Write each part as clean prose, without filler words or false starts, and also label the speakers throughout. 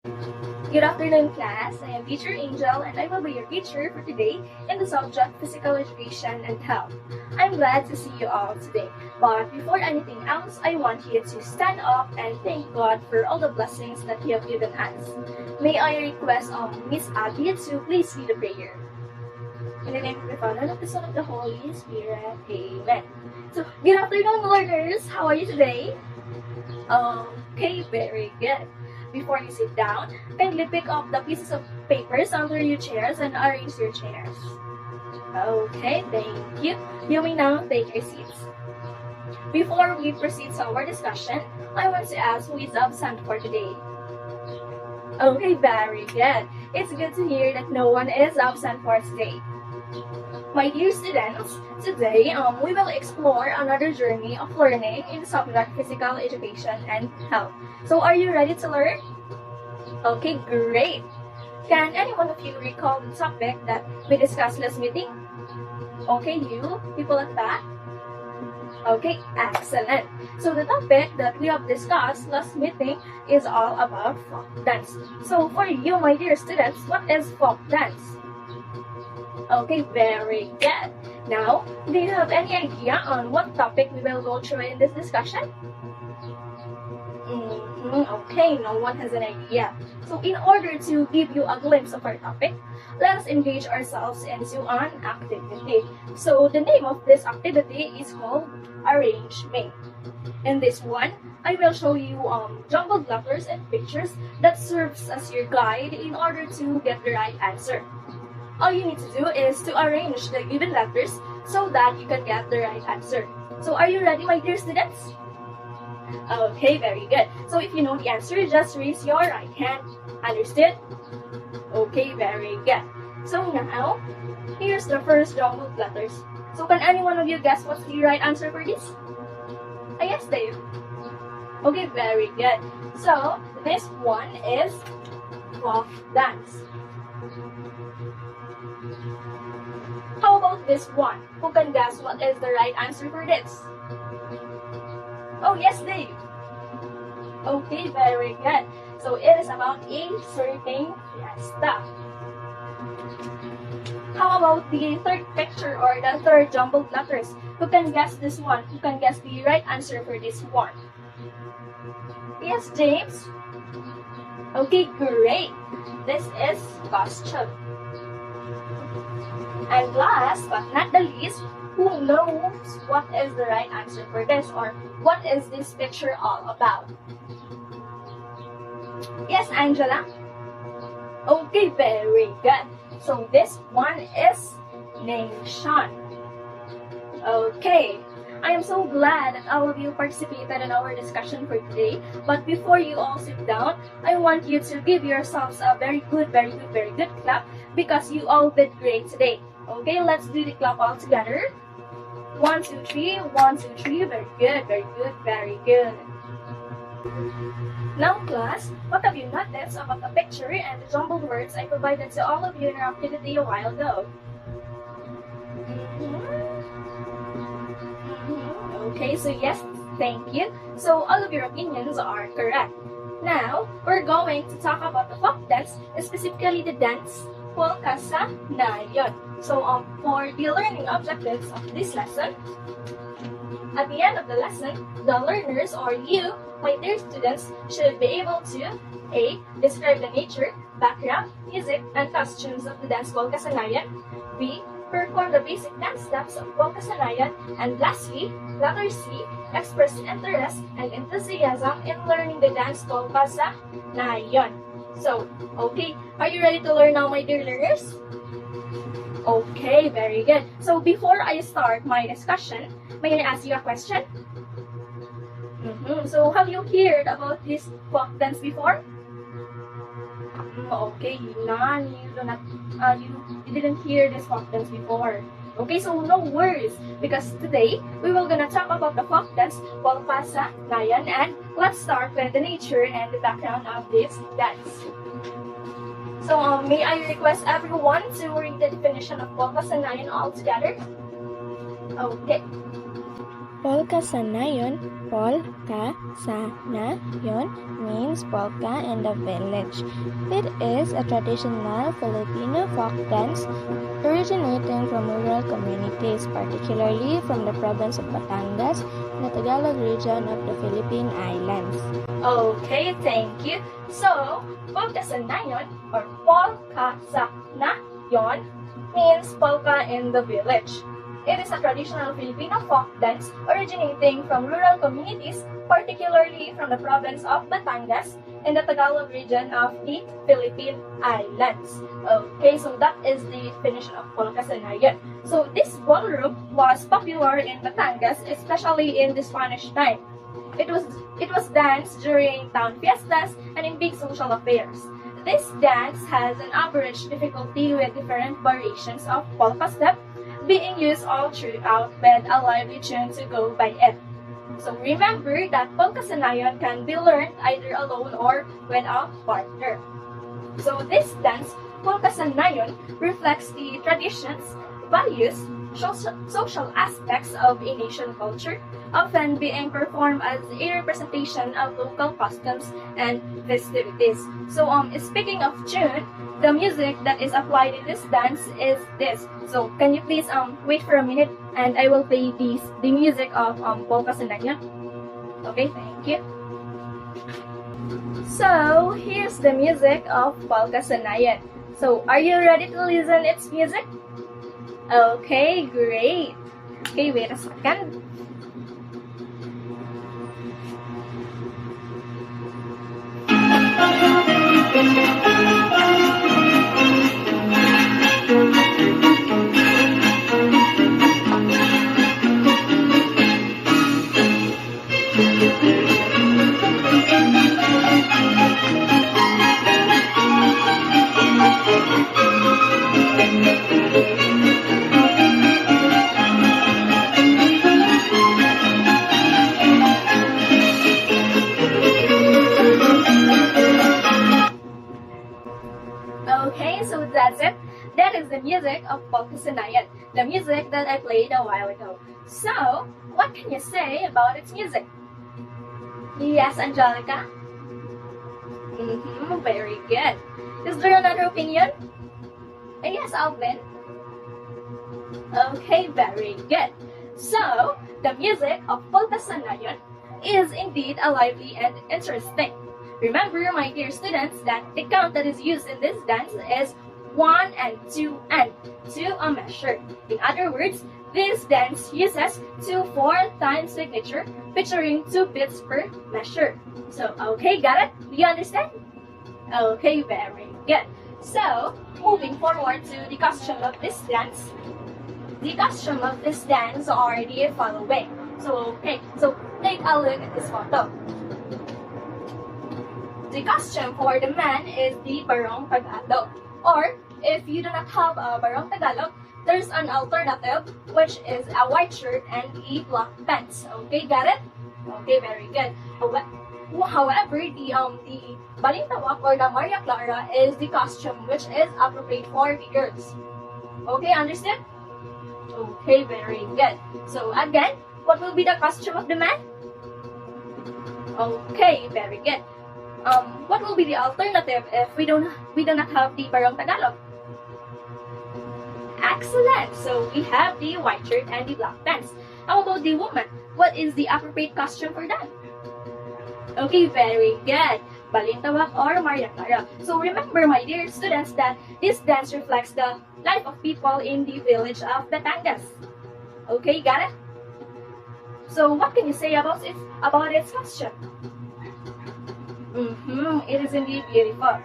Speaker 1: Good afternoon, class. I am Teacher Angel, and I will be your teacher for today in the subject Physical Education and Health. I'm glad to see you all today. But before anything else, I want you to stand up and thank God for all the blessings that He has given us. May I request Miss Abby to please lead the prayer. In the name of the Father, and of the Son, and of the Holy Spirit. Amen. So, good afternoon, learners. How are you today? Okay, very good. Before you sit down, kindly pick up the pieces of papers under your chairs and arrange your chairs. Okay, thank you. You may now take your seats. Before we proceed to our discussion, I want to ask who is absent for today. Okay, very good. It's good to hear that no one is absent for today. My dear students, today we will explore another journey of learning in the subject Physical Education and Health. So are you ready to learn? Okay, great. Can any one of you recall the topic that we discussed last meeting? Okay, you, people at back? Okay, excellent. So the topic that we have discussed last meeting is all about folk dance. So for you, my dear students, what is folk dance? Okay, very good. Now, do you have any idea on what topic we will go through in this discussion? Okay, no one has an idea. So in order to give you a glimpse of our topic, let us engage ourselves into an activity. So the name of this activity is called Arrange Me. In this one, I will show you jumbled letters and pictures that serves as your guide in order to get the right answer. All you need to do is to arrange the given letters so that you can get the right answer. So are you ready, my dear students? Okay, very good. So if you know the answer, just raise your right hand. Understood? Okay, very good. So now, here's the first jumbled letters. So can any one of you guess what's the right answer for this? Yes, Dave. Okay, very good. So this one is folk dance. How about this one? Who can guess what is the right answer for this? Oh, yes, Dave. Okay, very good. So it is about a certain fiesta. How about the third picture or the third jumbled letters? Who can guess this one? Who can guess the right answer for this one? Yes, James? Okay, great. This is costume. And last but not the least, who knows what is the right answer for this or what is this picture all about? Yes, Angela? Okay, very good. So this one is nation. Okay, I am so glad that all of you participated in our discussion for today. But before you all sit down, I want you to give yourselves a very good clap because you all did great today. Okay, let's do the clap all together. 1, 2, 3, 1, 2, 3. Very good, very good. Now, class, what have you noticed about the picture and the jumbled words I provided to all of you in our activity a while ago? Okay, so yes, thank you. So all of your opinions are correct. Now, we're going to talk about the folk dance, specifically the dance Polka sa Nayon. So for the learning objectives of this lesson, at the end of the lesson, the learners or you, my dear students, should be able to A. Describe the nature, background, music, and costumes of the dance Polka sa Nayon. B. Perform the basic dance steps of Polka sa Nayon. And lastly, letter C. Express interest and enthusiasm in learning the dance Polka sa Nayon. So, okay, are you ready to learn now, my dear learners? Okay, very good. So before I start my discussion, may I ask you a question? So have you heard about this folk dance before? Okay, none. You didn't hear this folk dance before. Okay, so no worries because today we will gonna talk about the folk dance Polka sa Nayon, and let's start with the nature and the background of this dance. So may I request everyone to read the definition of Polka sa Nayon all together? Okay.
Speaker 2: Polka sa Nayon. Polka sa Nayon means polka in the village. It is a traditional Filipino folk dance originating from rural communities, particularly from the province of Batangas, in the Tagalog region of the Philippine Islands.
Speaker 1: Okay, thank you. So, polka sa Nayon or polka sa Nayon means polka in the village. It is a traditional Filipino folk dance originating from rural communities, particularly from the province of Batangas in the Tagalog region of the Philippine Islands. Okay, so that is the definition of polka sa Nayon. So this ballroom was popular in Batangas, especially in the Spanish time. It was danced during town fiestas and in big social affairs. This dance has an average difficulty with different variations of polka step being used all throughout with a lively tune to go by it. So remember that polka sa Nayon can be learned either alone or with a partner. So this dance, polka sa Nayon, reflects the traditions, values, social aspects of a nation culture, often being performed as a representation of local customs and festivities. So speaking of tune, the music that is applied in this dance is this. So can you please wait for a minute and I will play the music of polka sa Nayon. Okay, thank you. So here's the music of polka sa Nayon. So are you ready to listen its music? Okay, great. Okay, wait a second. Okay, so that's it. That is the music of Polka sa Nayon, the music that I played a while ago. So, what can you say about its music? Yes, Angelica? Very good. Is there another opinion? Yes, Alvin? Okay, very good. So, the music of Polka sa Nayon is indeed a lively and interesting. Remember, my dear students, that the count that is used in this dance is 1 and 2 and 2 a measure. In other words, this dance uses 2/4 time signature featuring 2 beats per measure. So, okay, got it? Do you understand? Okay, very good. So, moving forward to the costume of this dance. The costume of this dance are the following. So, okay, so take a look at this photo. The costume for the man is the barong Tagalog. Or, if you do not have a barong Tagalog, there's an alternative, which is a white shirt and a black pants. Okay, got it? Okay, very good. However, the balintawak or the Maria Clara is the costume which is appropriate for the girls. Okay, understood? Okay, very good. So again, what will be the costume of the man? Okay, very good. What will be the alternative if we do not have the barong Tagalog? Excellent! So we have the white shirt and the black pants. How about the woman? What is the appropriate costume for them? Okay, very good. Balintawak or Maria Clara. So remember, my dear students, that this dance reflects the life of people in the village of Batangas. Okay, got it? So what can you say about its costume? It is indeed beautiful.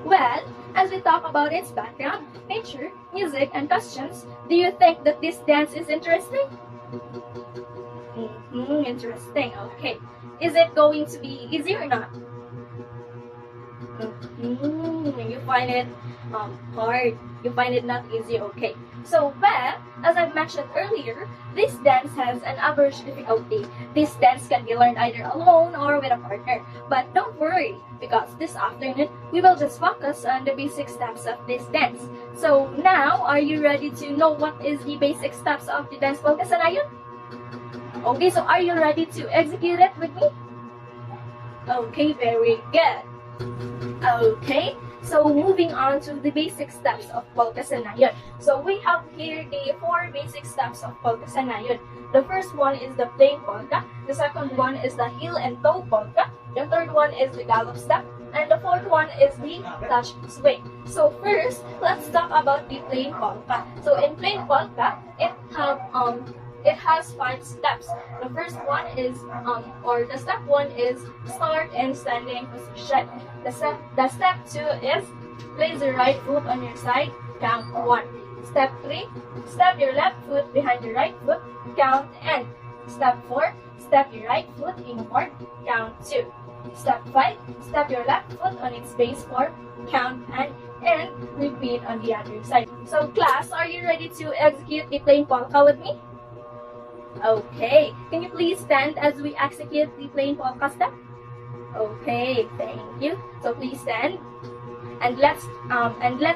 Speaker 1: Well, as we talk about its background, nature, music, and costumes, do you think that this dance is interesting? Interesting, okay. Is it going to be easy or not? You find it hard. You find it not easy, okay. So, but, as I've mentioned earlier, this dance has an average difficulty. This dance can be learned either alone or with a partner. But don't worry, because this afternoon, we will just focus on the basic steps of this dance. So, now, are you ready to know what is the basic steps of the dance polka sa Nayon? Okay, so are you ready to execute it with me? Okay, very good. Okay, so moving on to the basic steps of Polka sa Nayon. So we have here the 4 basic steps of Polka sa Nayon. The first one is the plain polka, the second one is the heel and toe polka, the third one is the gallop step, and the fourth one is the touch swing. So first, let's talk about the plain polka. So in plain polka, it has 5 steps. The first one is the step 1 is start and standing position. The step 2 is place the right foot on your side, count 1. Step 3, step your left foot behind your right foot, count N. Step 4, step your right foot inward, count 2. Step 5, step your left foot on its base form, count N, and repeat on the other side. So class, are you ready to execute the plain polka with me? Okay, can you please stand as we execute the plain polka step? Okay, thank you. So please stand, and let's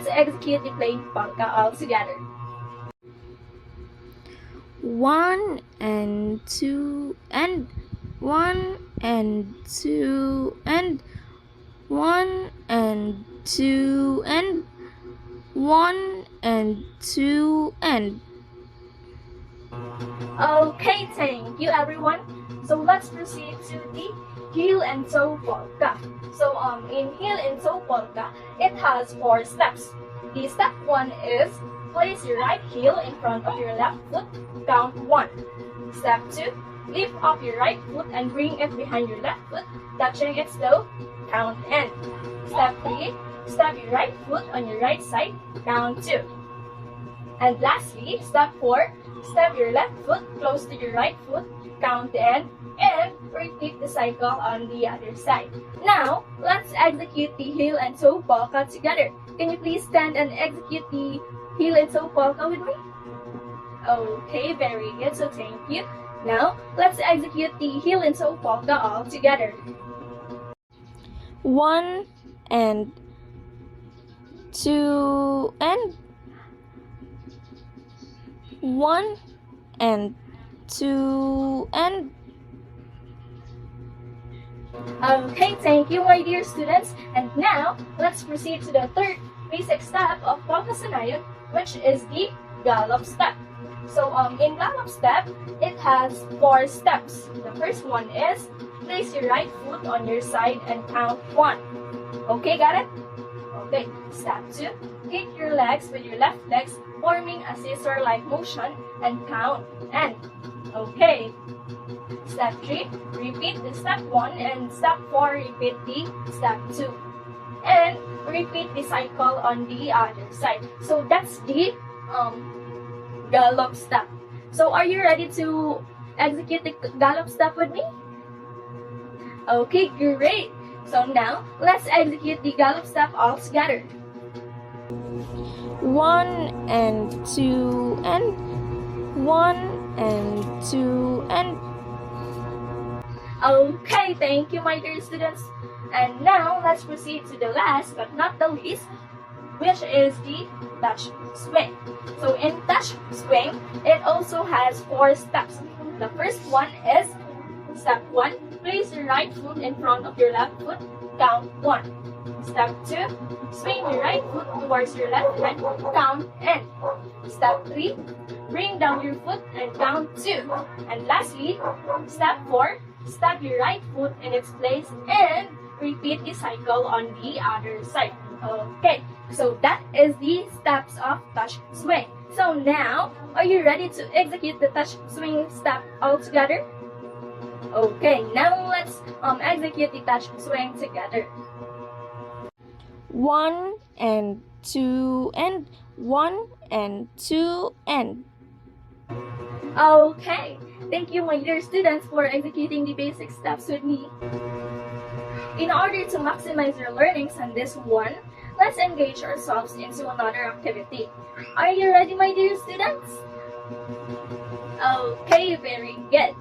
Speaker 1: execute the plain polka all together.
Speaker 2: 1 and 2 and 1 and 2 and 1 and 2 and 1 and 2 and.
Speaker 1: Okay, thank you everyone. So let's proceed to the heel and toe polka. So in heel and toe polka, it has 4 steps. The step 1 is place your right heel in front of your left foot, count 1. Step 2, lift up your right foot and bring it behind your left foot, touching its toe, count N. Step 3, step your right foot on your right side, count 2. And lastly, step 4, step your left foot close to your right foot, count N, and repeat the cycle on the other side. Now, let's execute the heel and toe polka together. Can you please stand and execute the heel and toe polka with me? Okay, very good, so thank you. Now, let's execute the heel and toe polka all together.
Speaker 2: 1 and 2 and 1 and 2 and.
Speaker 1: Okay, thank you, my dear students. And now, let's proceed to the third basic step of Polka sa Nayon, which is the gallop step. So, in gallop step, it has 4 steps. The first one is place your right foot on your side and count 1. Okay, got it? Okay, step 2, kick your legs with your left legs, forming a scissor-like motion and count N. Okay. Step 3, repeat the step 1, and step 4, repeat the step 2. And repeat the cycle on the other side. So that's the gallop step. So are you ready to execute the gallop step with me? Okay, great. So now, let's execute the gallop step all together.
Speaker 2: 1 and 2 and 1 and 2 and.
Speaker 1: Okay, thank you, my dear students. And now, let's proceed to the last but not the least, which is the touch swing. So in touch swing, it also has 4 steps. The first one is step 1, place your right foot in front of your left foot, count 1. Step 2, swing your right foot towards your left hand, count N. Step 3, bring down your foot and count 2. And lastly, step 4, step your right foot in its place and repeat the cycle on the other side. Okay, so that is the steps of touch swing. So now, are you ready to execute the touch swing step all together? Okay, now let's execute the touch swing together.
Speaker 2: 1 and 2 and 1 and 2 and.
Speaker 1: Okay, thank you, my dear students, for executing the basic steps with me. In order to maximize your learnings on this one, let's engage ourselves into another activity. Are you ready, my dear students? Okay, very good.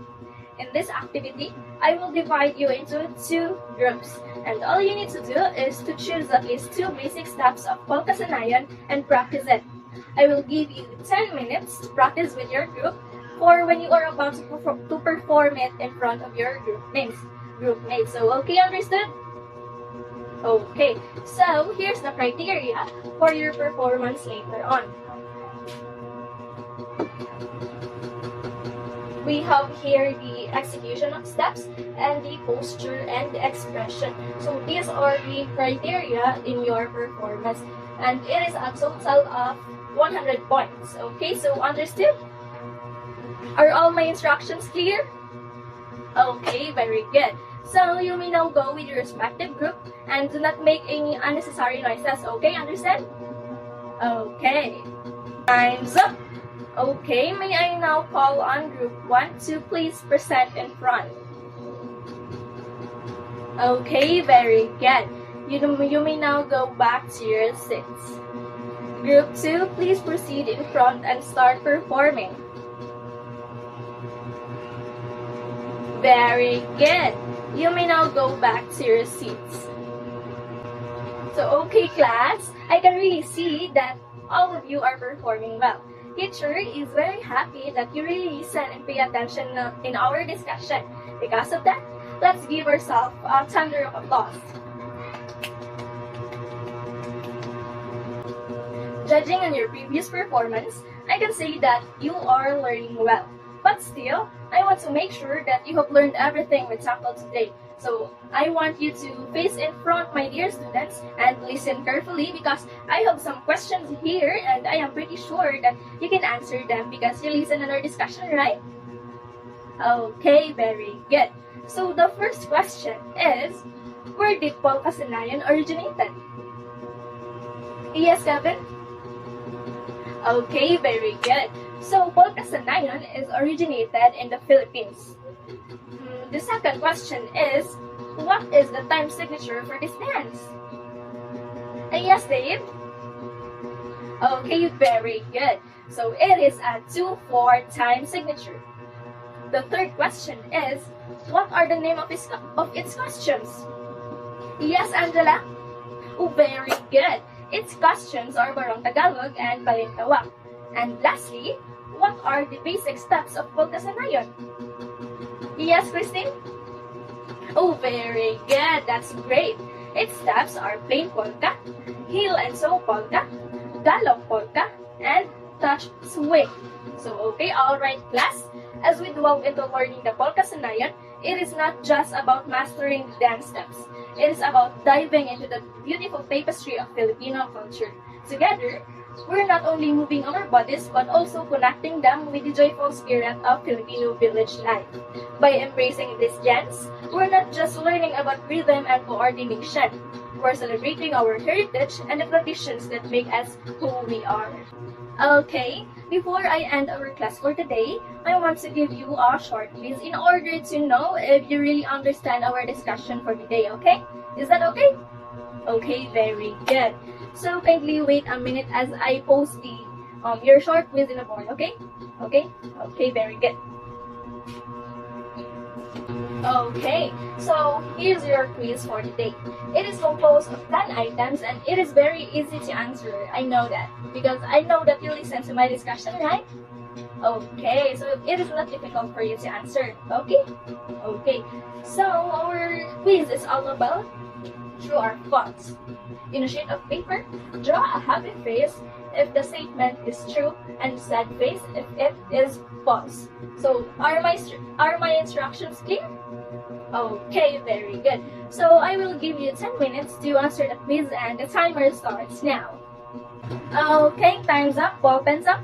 Speaker 1: In this activity, I will divide you into 2 groups, and all you need to do is to choose at least 2 basic steps of Polka sa Nayon and practice it. I will give you 10 minutes to practice with your group for when you are about to perform it in front of your group mates. So, okay, understood? Okay, so here's the criteria for your performance later on. We have here the execution of steps and the posture and the expression. So these are the criteria in your performance, and it is a total of 100 points. Okay, so understood? Are all my instructions clear? Okay, very good. So you may now go with your respective group and do not make any unnecessary noises. Okay, understand? Okay. Time's up. Okay, may I now call on group 1 to please present in front. Okay, very good. You may now go back to your seats. Group 2, please proceed in front and start performing. Very good. You may now go back to your seats. So, okay class, I can really see that all of you are performing well. Teacher is very happy that you really listen and pay attention in our discussion. Because of that, let's give ourselves a thunder of applause. Judging on your previous performance, I can say that you are learning well. But still, I want to make sure that you have learned everything we tackled today. So, I want you to face in front, my dear students, and listen carefully because I have some questions here and I am pretty sure that you can answer them because you listen in our discussion, right? Okay, very good. So, the first question is, where did Polka Nayon originated? Yes, Kevin? Okay, very good. So, Polka Nayon is originated in the Philippines. The second question is, what is the time signature for this dance? Yes, Dave? Okay, very good. So, it is a 2/4 time signature. The third question is, what are the name of its costumes? Yes, Angela? Oh, very good. Its costumes are Barong Tagalog and Balintawak. And lastly, what are the basic steps of Polka Nayon? Yes, Christine? Oh, very good. That's great. Its steps are plain polka, heel and toe polka, gallop polka, and touch swing. So, okay, alright class. As we delve into learning the Polka Nayon, it is not just about mastering the dance steps. It is about diving into the beautiful tapestry of Filipino culture. Together, we're not only moving our bodies but also connecting them with the joyful spirit of Filipino village life. By embracing this dance, we're not just learning about rhythm and coordination. We're celebrating our heritage and the traditions that make us who we are. Okay, before I end our class for today, I want to give you a short quiz in order to know if you really understand our discussion for today, okay? Is that okay? Okay, very good. So kindly wait a minute as I post the your short quiz in the board, okay? Okay? Okay, very good. Okay, so here's your quiz for today. It is composed of 10 items and it is very easy to answer. I know that because I know that you listen to my discussion, right? Okay, so it is not difficult for you to answer. Okay? Okay, so our quiz is all about true or false. In a sheet of paper, draw a happy face if the statement is true and sad face if it is false. So, are my instructions clear? Okay, very good. So, I will give you 10 minutes to answer the quiz and the timer starts now. Okay, time's up, ball pens up.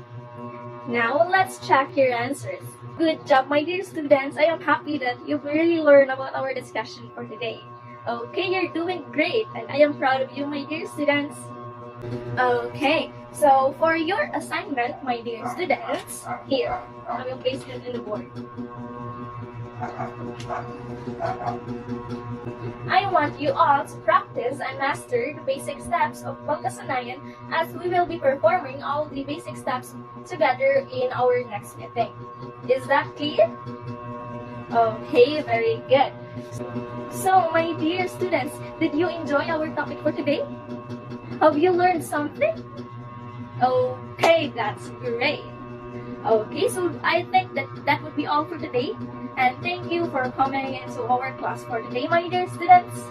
Speaker 1: Now, let's check your answers. Good job, my dear students. I am happy that you've really learned about our discussion for today. Okay, you're doing great, and I am proud of you, my dear students. Okay, so for your assignment, my dear students, here, I will place it in the board. I want you all to practice and master the basic steps of Polka Nayon as we will be performing all the basic steps together in our next meeting. Is that clear? Okay, very good. So, my dear students, did you enjoy our topic for today? Have you learned something? Okay, that's great. Okay, so I think that would be all for today. And thank you for coming into our class for today, my dear students.